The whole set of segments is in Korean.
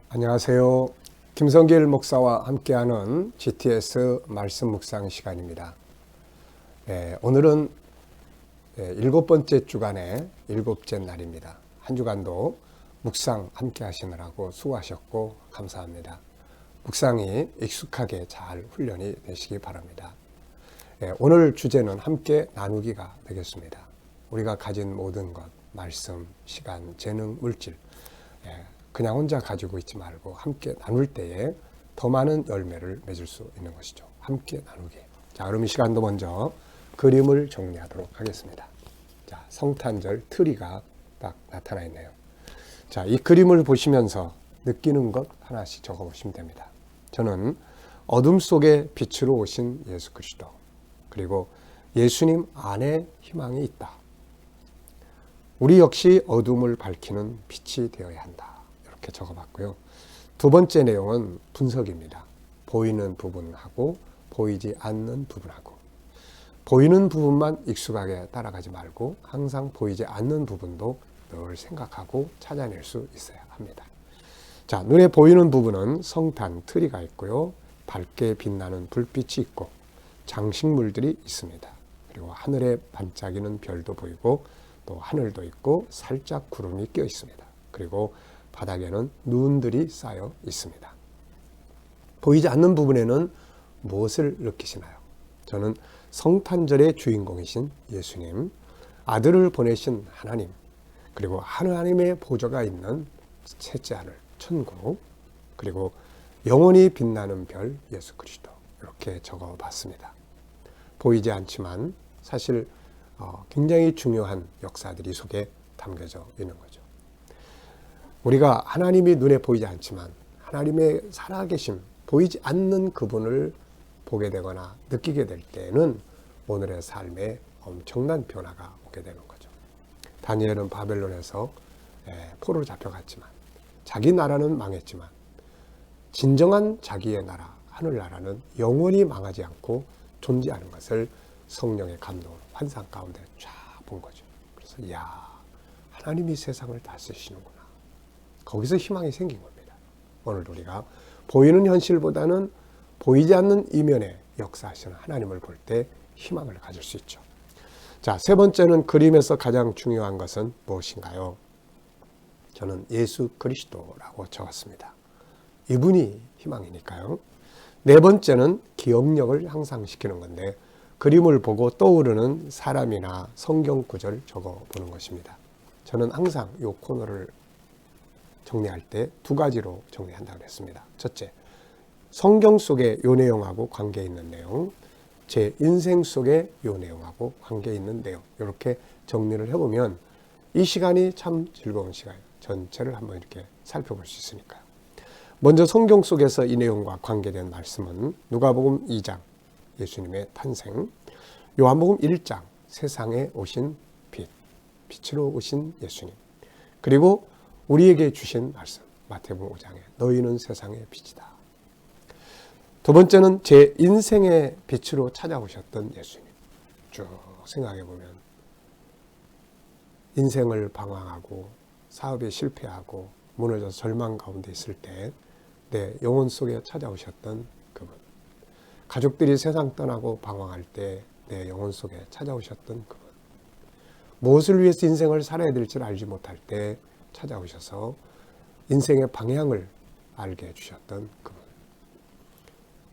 안녕하세요. 김성길 목사와 함께하는 GTS 말씀 묵상 시간입니다. 오늘은 7번째 주간의 7째 날입니다. 한 주간도 묵상 함께 하시느라고 수고하셨고 감사합니다. 묵상이 익숙하게 잘 훈련이 되시기 바랍니다. 오늘 주제는 함께 나누기가 되겠습니다. 우리가 가진 모든 것, 말씀, 시간, 재능, 물질, 그냥 혼자 가지고 있지 말고 함께 나눌 때에 더 많은 열매를 맺을 수 있는 것이죠. 함께 나누기. 자, 그럼 이 시간도 먼저 그림을 정리하도록 하겠습니다. 자, 성탄절 트리가 딱 나타나 있네요. 자, 이 그림을 보시면서 느끼는 것 하나씩 적어 보시면 됩니다. 저는 어둠 속에 빛으로 오신 예수 그리스도, 그리고 예수님 안에 희망이 있다. 우리 역시 어둠을 밝히는 빛이 되어야 한다. 이렇게 적어봤고요. 두 번째 내용은 분석입니다. 보이는 부분하고 보이지 않는 부분하고, 보이는 부분만 익숙하게 따라가지 말고 항상 보이지 않는 부분도 늘 생각하고 찾아낼 수 있어야 합니다. 자, 눈에 보이는 부분은 성탄 트리가 있고요. 밝게 빛나는 불빛이 있고 장식물들이 있습니다. 그리고 하늘에 반짝이는 별도 보이고 또 하늘도 있고 살짝 구름이 껴 있습니다. 그리고 바닥에는 눈들이 쌓여 있습니다. 보이지 않는 부분에는 무엇을 느끼시나요? 저는 성탄절의 주인공이신 예수님, 아들을 보내신 하나님, 그리고 하나님의 보좌가 있는 셋째 하늘, 천국, 그리고 영원히 빛나는 별 예수 그리스도, 이렇게 적어봤습니다. 보이지 않지만 사실 굉장히 중요한 역사들이 속에 담겨져 있는 거죠. 우리가 하나님이 눈에 보이지 않지만 하나님의 살아계심, 보이지 않는 그분을 보게 되거나 느끼게 될 때는 오늘의 삶에 엄청난 변화가 오게 되는 거죠. 다니엘은 바벨론에서 포로 잡혀갔지만 자기 나라는 망했지만 진정한 자기의 나라, 하늘나라는 영원히 망하지 않고 존재하는 것을 성령의 감동으로 환상 가운데 쫙 본 거죠. 그래서 하나님이 세상을 다스리시는구나. 거기서 희망이 생긴 겁니다. 오늘 우리가 보이는 현실보다는 보이지 않는 이면에 역사하시는 하나님을 볼 때 희망을 가질 수 있죠. 자, 세 번째는 그림에서 가장 중요한 것은 무엇인가요? 저는 예수 그리스도라고 적었습니다. 이분이 희망이니까요. 네 번째는 기억력을 향상시키는 건데 그림을 보고 떠오르는 사람이나 성경 구절을 적어보는 것입니다. 저는 항상 이 코너를 정리할 때 두 가지로 정리한다고 했습니다. 첫째, 성경 속의 이 내용하고 관계 있는 내용, 제 인생 속의 이 내용하고 관계 있는 내용, 이렇게 정리를 해보면 이 시간이 참 즐거운 시간이에요. 전체를 한번 이렇게 살펴볼 수 있으니까요. 먼저 성경 속에서 이 내용과 관계된 말씀은 누가복음 2장, 예수님의 탄생, 요한복음 1장, 세상에 오신 빛, 빛으로 오신 예수님, 그리고 우리에게 주신 말씀, 마태복음 5장에 너희는 세상의 빛이다. 두 번째는 제 인생의 빛으로 찾아오셨던 예수님. 쭉 생각해 보면 인생을 방황하고 사업에 실패하고 무너져서 절망 가운데 있을 때 내 영혼 속에 찾아오셨던 그분. 가족들이 세상 떠나고 방황할 때 내 영혼 속에 찾아오셨던 그분. 무엇을 위해서 인생을 살아야 될지 알지 못할 때 찾아오셔서 인생의 방향을 알게 해주셨던 그분.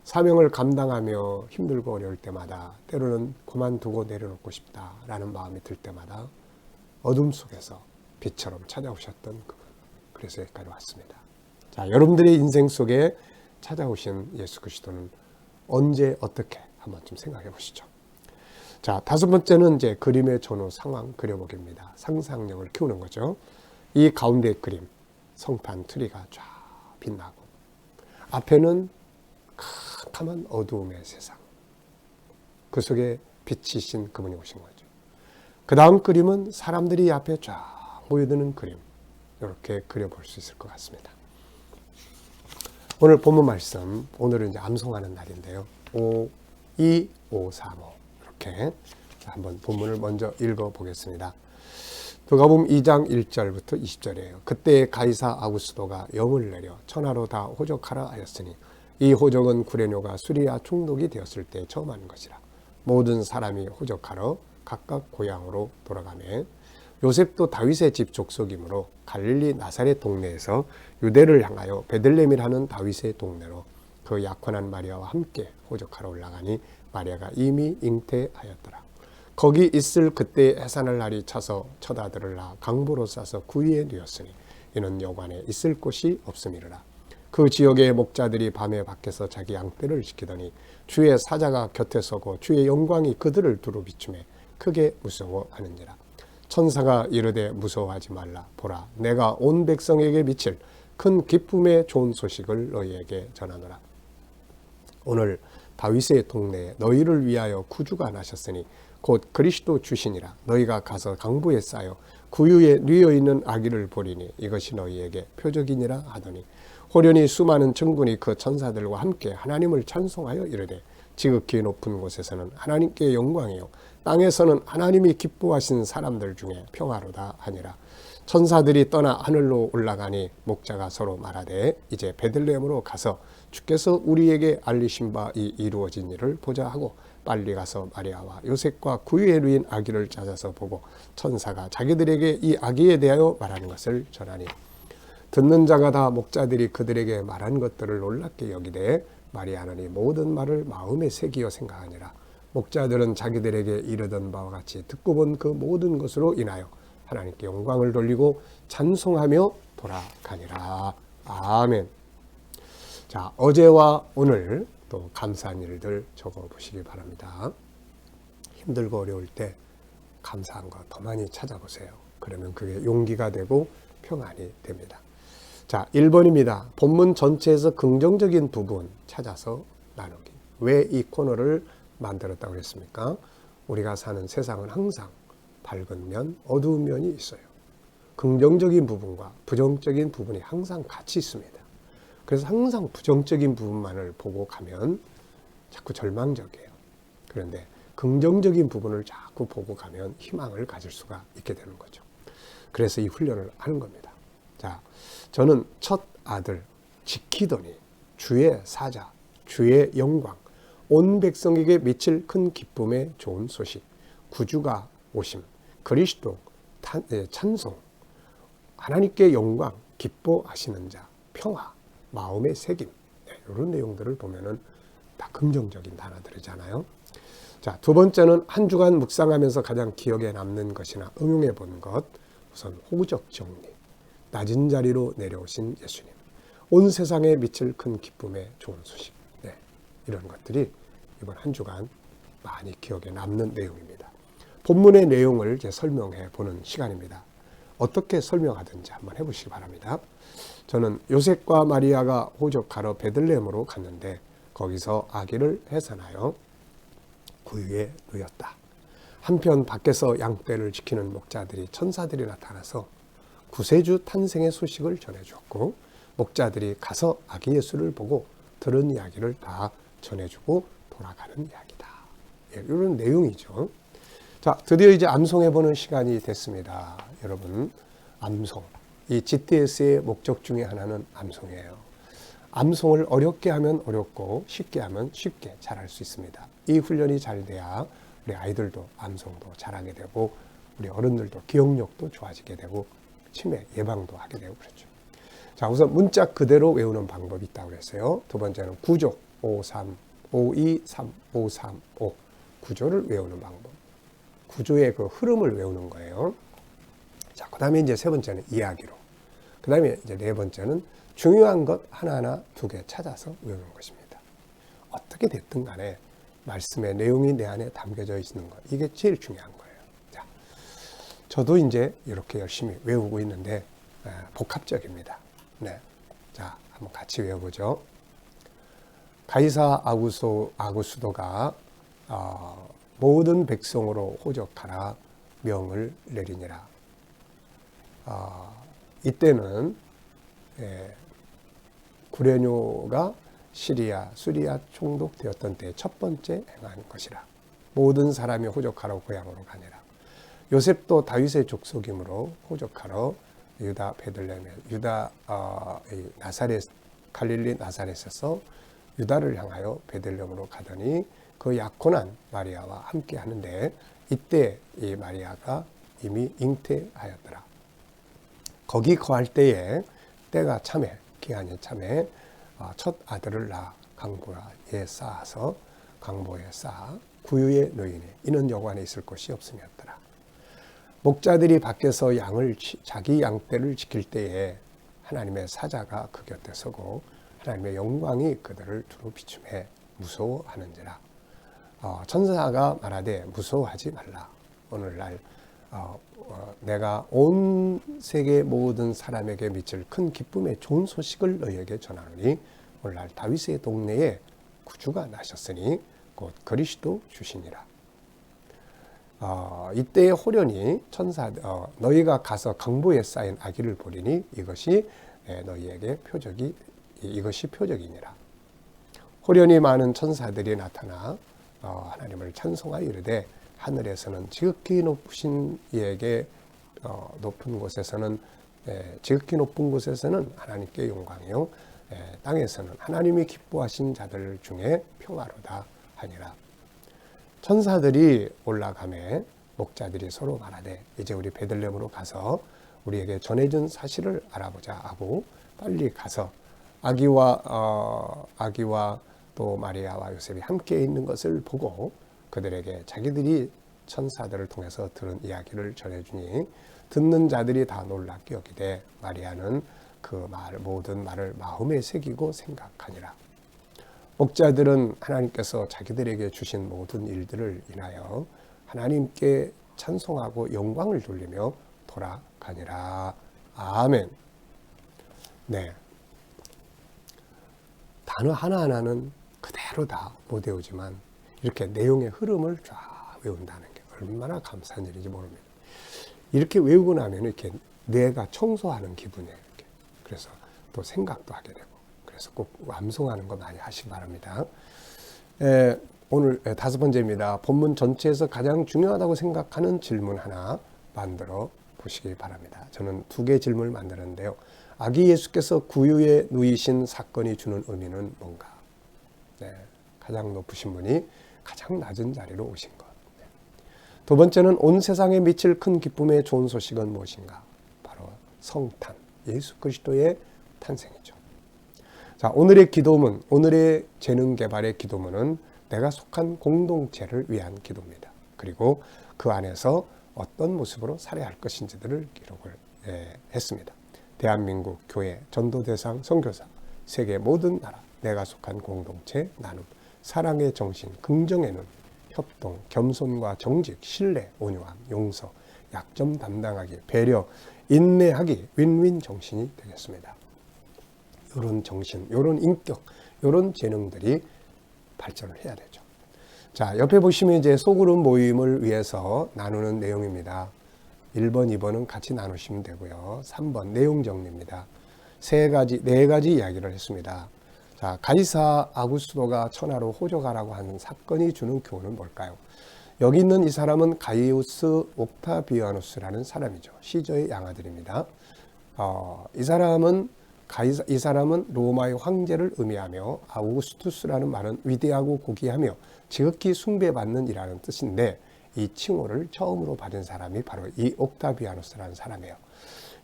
사명을 감당하며 힘들고 어려울 때마다 때로는 그만두고 내려놓고 싶다라는 마음이 들 때마다 어둠 속에서 빛처럼 찾아오셨던 그분. 그래서 여기까지 왔습니다. 자, 여러분들의 인생 속에 찾아오신 예수 그리스도는 언제 어떻게 한번 좀 생각해 보시죠. 자, 다섯 번째는 이제 그림의 전후 상황 그려보기입니다. 상상력을 키우는 거죠. 이 가운데 그림, 성탄 트리가 쫙 빛나고 앞에는 캄캄한 어두움의 세상, 그 속에 빛이신 그분이 오신 거죠. 그 다음 그림은 사람들이 앞에 쫙 모여드는 그림, 이렇게 그려볼 수 있을 것 같습니다. 오늘 본문 말씀, 오늘은 이제 암송하는 날인데요. 52535 이렇게 한번 본문을 먼저 읽어보겠습니다. 누가복음 2장 1절부터 20절이에요. 그때 가이사 아구스도가 영을 내려 천하로 다 호적하라 하였으니 이 호적은 구레뇨가 수리아 총독이 되었을 때 처음 하는 것이라. 모든 사람이 호적하러 각각 고향으로 돌아가매 요셉도 다윗의 집 족속이므로 갈릴리 나사렛 동네에서 유대를 향하여 베들레헴이라는 다윗의 동네로 그 약혼한 마리아와 함께 호적하러 올라가니 마리아가 이미 잉태하였더라. 거기 있을 그때 해산할 날이 차서 첫 아들을 낳아 강보로 싸서 구유에 누였으니 이는 여관에 있을 곳이 없음이라. 그 지역의 목자들이 밤에 밖에서 자기 양떼를 지키더니 주의 사자가 곁에 서고 주의 영광이 그들을 두루 비추매 크게 무서워하는지라. 천사가 이르되 무서워하지 말라. 보라, 내가 온 백성에게 미칠 큰 기쁨의 좋은 소식을 너희에게 전하노라. 오늘 다윗의 동네에 너희를 위하여 구주가 나셨으니 곧 그리스도 주시니라. 너희가 가서 강부에 쌓여 구유에 누워 있는 아기를 보리니 이것이 너희에게 표적이니라 하더니 호련히 수많은 천군이 그 천사들과 함께 하나님을 찬송하여 이르되 지극히 높은 곳에서는 하나님께 영광이요 땅에서는 하나님이 기뻐하신 사람들 중에 평화로다 하니라. 천사들이 떠나 하늘로 올라가니 목자가 서로 말하되 이제 베들레헴으로 가서 주께서 우리에게 알리신 바 이 이루어진 일을 보자 하고 빨리 가서 마리아와 요셉과 구유에 누인 아기를 찾아서 보고 천사가 자기들에게 이 아기에 대하여 말하는 것을 전하니 듣는 자가 다 목자들이 그들에게 말한 것들을 놀랍게 여기되 마리아는 이 모든 말을 마음에 새기어 생각하니라. 목자들은 자기들에게 이르던 바와 같이 듣고 본 그 모든 것으로 인하여 하나님께 영광을 돌리고 찬송하며 돌아가니라. 아멘. 자, 어제와 오늘 또 감사한 일들 적어보시기 바랍니다. 힘들고 어려울 때 감사한 거 더 많이 찾아보세요. 그러면 그게 용기가 되고 평안이 됩니다. 자, 1번입니다. 본문 전체에서 긍정적인 부분 찾아서 나누기. 왜 이 코너를 만들었다고 그랬습니까? 우리가 사는 세상은 항상 밝은 면, 어두운 면이 있어요. 긍정적인 부분과 부정적인 부분이 항상 같이 있습니다. 그래서 항상 부정적인 부분만을 보고 가면 자꾸 절망적이에요. 그런데 긍정적인 부분을 자꾸 보고 가면 희망을 가질 수가 있게 되는 거죠. 그래서 이 훈련을 하는 겁니다. 자, 저는 첫 아들 지키더니 주의 사자, 주의 영광, 온 백성에게 미칠 큰 기쁨의 좋은 소식, 구주가 오심, 그리스도 찬송, 하나님께 영광, 기뻐하시는 자, 평화, 마음의 새김, 이런 내용들을 보면은 다 긍정적인 단어들이잖아요. 자, 두 번째는 한 주간 묵상하면서 가장 기억에 남는 것이나 응용해 본 것, 우선 호적 정리, 낮은 자리로 내려오신 예수님, 온 세상에 미칠 큰 기쁨의 좋은 소식, 이런 것들이 이번 한 주간 많이 기억에 남는 내용입니다. 본문의 내용을 이제 설명해 보는 시간입니다. 어떻게 설명하든지 한번 해보시기 바랍니다. 저는 요셉과 마리아가 호적하러 베들레헴으로 갔는데 거기서 아기를 해산하여 구유에 누였다. 한편 밖에서 양떼를 지키는 목자들이 천사들이 나타나서 구세주 탄생의 소식을 전해주었고 목자들이 가서 아기 예수를 보고 들은 이야기를 다 전해주고 돌아가는 이야기다. 이런 내용이죠. 자, 드디어 이제 암송해보는 시간이 됐습니다. 여러분, 암송. 이 GTS의 목적 중에 하나는 암송이에요. 암송을 어렵게 하면 어렵고 쉽게 하면 쉽게 잘할 수 있습니다. 이 훈련이 잘 돼야 우리 아이들도 암송도 잘하게 되고 우리 어른들도 기억력도 좋아지게 되고 치매 예방도 하게 되고 그렇죠. 자, 우선 문자 그대로 외우는 방법이 있다고 그랬어요. 두 번째는 구조 5-3-5-2-3-5-3-5 구조를 외우는 방법. 구조의 그 흐름을 외우는 거예요. 자, 그 다음에 이제 세 번째는 이야기로. 그 다음에 이제 네 번째는 중요한 것 하나하나 두 개 찾아서 외우는 것입니다. 어떻게 됐든 간에 말씀의 내용이 내 안에 담겨져 있는 것. 이게 제일 중요한 거예요. 자, 저도 이제 이렇게 열심히 외우고 있는데 복합적입니다. 네. 자, 한번 같이 외워보죠. 가이사 아구스도가 모든 백성으로 호적하라 명을 내리니라. 이때는 구레뇨가 수리아 총독 되었던 때 첫 번째 행한 것이라. 모든 사람이 호적하러 고향으로 가니라. 요셉도 다윗의 족속이므로 호적하러 유다 베들레헴에 이 나사렛 갈릴리 나사렛에서 유다를 향하여 베들레헴으로 가더니 그 약혼한 마리아와 함께 하는데 이때 이 마리아가 이미 잉태하였더라. 거기 거할 때가 참에 기한이 참에 첫 아들을 낳아 강보에 쌓아서 강보에 쌓아 구유의 노인이 이는 여관에 있을 곳이 없음이었더라. 목자들이 밖에서 자기 양떼를 지킬 때에 하나님의 사자가 그 곁에 서고 하나님의 영광이 그들을 두루 비춤해 무서워하는지라. 천사가 말하되 무서워하지 말라. 오늘날 내가 온 세계 모든 사람에게 미칠 큰 기쁨의 좋은 소식을 너희에게 전하노니 오늘날 다윗의 동네에 구주가 나셨으니 곧 그리스도 주시니라. 이때의 호련히 너희가 가서 강보에 쌓인 아기를 보리니 이것이 너희에게 이것이 표적이니라. 호련히 많은 천사들이 나타나 하나님을 찬송하여 이르되 하늘에서는 지극히 높으신 이에게 높은 곳에서는 지극히 높은 곳에서는 하나님께 영광이요 땅에서는 하나님이 기뻐하신 자들 중에 평화로다 하니라. 천사들이 올라가매 목자들이 서로 말하되 이제 우리 베들레헴으로 가서 우리에게 전해준 사실을 알아보자 하고 빨리 가서 아기와 또 마리아와 요셉이 함께 있는 것을 보고 그들에게 자기들이 천사들을 통해서 들은 이야기를 전해주니 듣는 자들이 다 놀랍게 여기되 마리아는 그 모든 말을 마음에 새기고 생각하니라. 목자들은 하나님께서 자기들에게 주신 모든 일들을 인하여 하나님께 찬송하고 영광을 돌리며 돌아가니라. 아멘. 네. 단어 하나하나는 그대로 다 못 외우지만 이렇게 내용의 흐름을 쫙 외운다는 게 얼마나 감사한 일인지 모릅니다. 이렇게 외우고 나면 이렇게 뇌가 청소하는 기분이에요. 이렇게. 그래서 또 생각도 하게 되고. 그래서 꼭 암송하는 거 많이 하시기 바랍니다. 오늘 5번째입니다. 본문 전체에서 가장 중요하다고 생각하는 질문 하나 만들어 보시기 바랍니다. 저는 2개 질문을 만들었는데요. 아기 예수께서 구유에 누이신 사건이 주는 의미는 뭔가? 가장 높으신 분이 가장 낮은 자리로 오신 것. 2번째는 온 세상에 미칠 큰 기쁨의 좋은 소식은 무엇인가? 바로 성탄, 예수 그리스도의 탄생이죠. 자, 오늘의 기도문, 오늘의 재능 개발의 기도문은 내가 속한 공동체를 위한 기도입니다. 그리고 그 안에서 어떤 모습으로 살아야 할 것인지들을 기록을 했습니다. 대한민국 교회, 전도대상, 선교사, 세계 모든 나라, 내가 속한 공동체, 나눔, 사랑의 정신, 긍정의 눈, 협동, 겸손과 정직, 신뢰, 온유함, 용서, 약점 담당하기, 배려, 인내하기, 윈윈 정신이 되겠습니다. 이런 정신, 이런 인격, 이런 재능들이 발전을 해야 되죠. 자, 옆에 보시면 이제 소그룹 모임을 위해서 나누는 내용입니다. 1번, 2번은 같이 나누시면 되고요. 3번 내용 정리입니다. 4가지 이야기를 했습니다. 자, 가이사 아구스도가 천하로 호적하라고 하는 사건이 주는 교훈은 뭘까요? 여기 있는 이 사람은 가이우스 옥타비아누스라는 사람이죠. 시저의 양아들입니다. 이 사람은 로마의 황제를 의미하며 아우구스투스라는 말은 위대하고 고귀하며 지극히 숭배받는 이라는 뜻인데 이 칭호를 처음으로 받은 사람이 바로 이 옥타비아누스라는 사람이에요.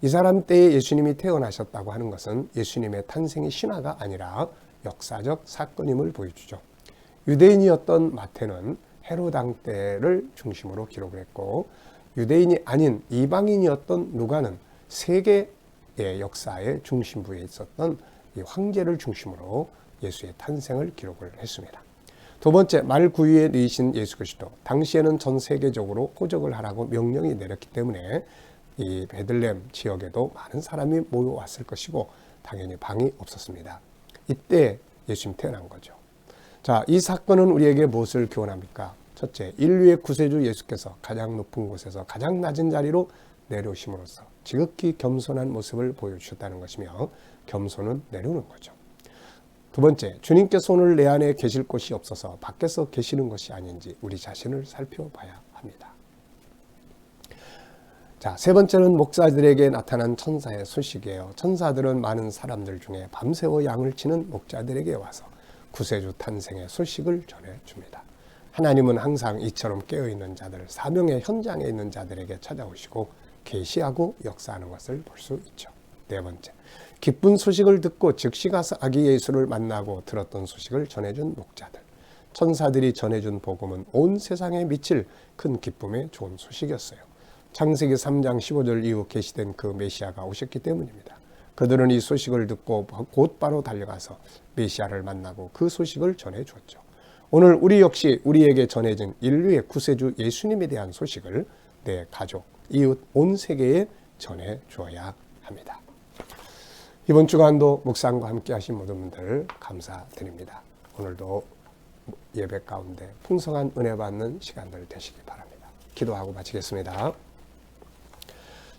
이 사람 때에 예수님이 태어나셨다고 하는 것은 예수님의 탄생이 신화가 아니라 역사적 사건임을 보여주죠. 유대인이었던 마태는 헤로당 때를 중심으로 기록을 했고 유대인이 아닌 이방인이었던 누가는 세계의 역사의 중심부에 있었던 이 황제를 중심으로 예수의 탄생을 기록을 했습니다. 2번째, 말구유에 누이신 예수 그리스도. 당시에는 전 세계적으로 호적을 하라고 명령이 내렸기 때문에 이 베들레헴 지역에도 많은 사람이 모여왔을 것이고 당연히 방이 없었습니다. 이때 예수님 태어난 거죠. 자, 이 사건은 우리에게 무엇을 교훈합니까? 첫째, 인류의 구세주 예수께서 가장 높은 곳에서 가장 낮은 자리로 내려오심으로써 지극히 겸손한 모습을 보여주셨다는 것이며 겸손은 내려오는 거죠. 2번째, 주님께서 오늘 내 안에 계실 곳이 없어서 밖에서 계시는 것이 아닌지 우리 자신을 살펴봐야 합니다. 자, 세 번째는 목사들에게 나타난 천사의 소식이에요. 천사들은 많은 사람들 중에 밤새워 양을 치는 목자들에게 와서 구세주 탄생의 소식을 전해줍니다. 하나님은 항상 이처럼 깨어있는 자들, 사명의 현장에 있는 자들에게 찾아오시고 계시하고 역사하는 것을 볼 수 있죠. 네 번째, 기쁜 소식을 듣고 즉시 가서 아기 예수를 만나고 들었던 소식을 전해준 목자들. 천사들이 전해준 복음은 온 세상에 미칠 큰 기쁨의 좋은 소식이었어요. 창세기 3장 15절 이후 계시된 그 메시아가 오셨기 때문입니다. 그들은 이 소식을 듣고 곧바로 달려가서 메시아를 만나고 그 소식을 전해주었죠. 오늘 우리 역시 우리에게 전해진 인류의 구세주 예수님에 대한 소식을 내 가족, 이웃, 온 세계에 전해주어야 합니다. 이번 주간도 묵상과 함께 하신 모든 분들 감사드립니다. 오늘도 예배 가운데 풍성한 은혜 받는 시간들 되시기 바랍니다. 기도하고 마치겠습니다.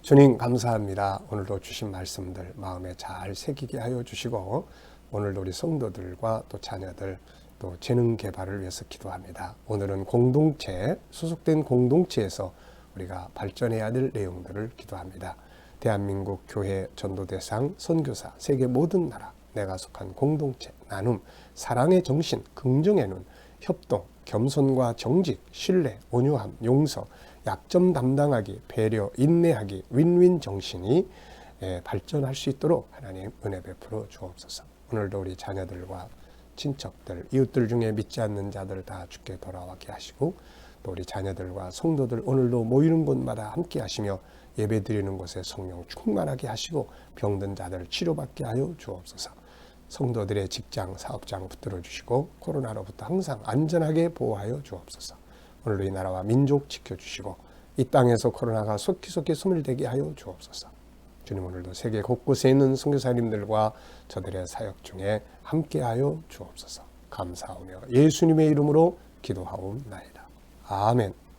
주님 감사합니다. 오늘도 주신 말씀들 마음에 잘 새기게 하여 주시고 오늘도 우리 성도들과 또 자녀들 또 재능 개발을 위해서 기도합니다. 오늘은 공동체, 소속된 공동체에서 우리가 발전해야 될 내용들을 기도합니다. 대한민국 교회 전도대상, 선교사, 세계 모든 나라, 내가 속한 공동체, 나눔, 사랑의 정신, 긍정의 눈, 협동, 겸손과 정직, 신뢰, 온유함, 용서, 약점 담당하기, 배려, 인내하기, 윈윈 정신이 발전할 수 있도록 하나님 은혜 베풀어 주옵소서. 오늘도 우리 자녀들과 친척들, 이웃들 중에 믿지 않는 자들 다 주께 돌아오게 하시고 또 우리 자녀들과 성도들 오늘도 모이는 곳마다 함께 하시며 예배드리는 곳에 성령 충만하게 하시고 병든 자들 치료받게 하여 주옵소서. 성도들의 직장, 사업장 붙들어 주시고 코로나로부터 항상 안전하게 보호하여 주옵소서. 오늘도 이 나라와 민족 지켜주시고 이 땅에서 코로나가 속히 소멸되게 하여 주옵소서. 주님 오늘도 세계 곳곳에 있는 선교사님들과 저들의 사역 중에 함께하여 주옵소서. 감사하며 예수님의 이름으로 기도하옵나이다. 아멘.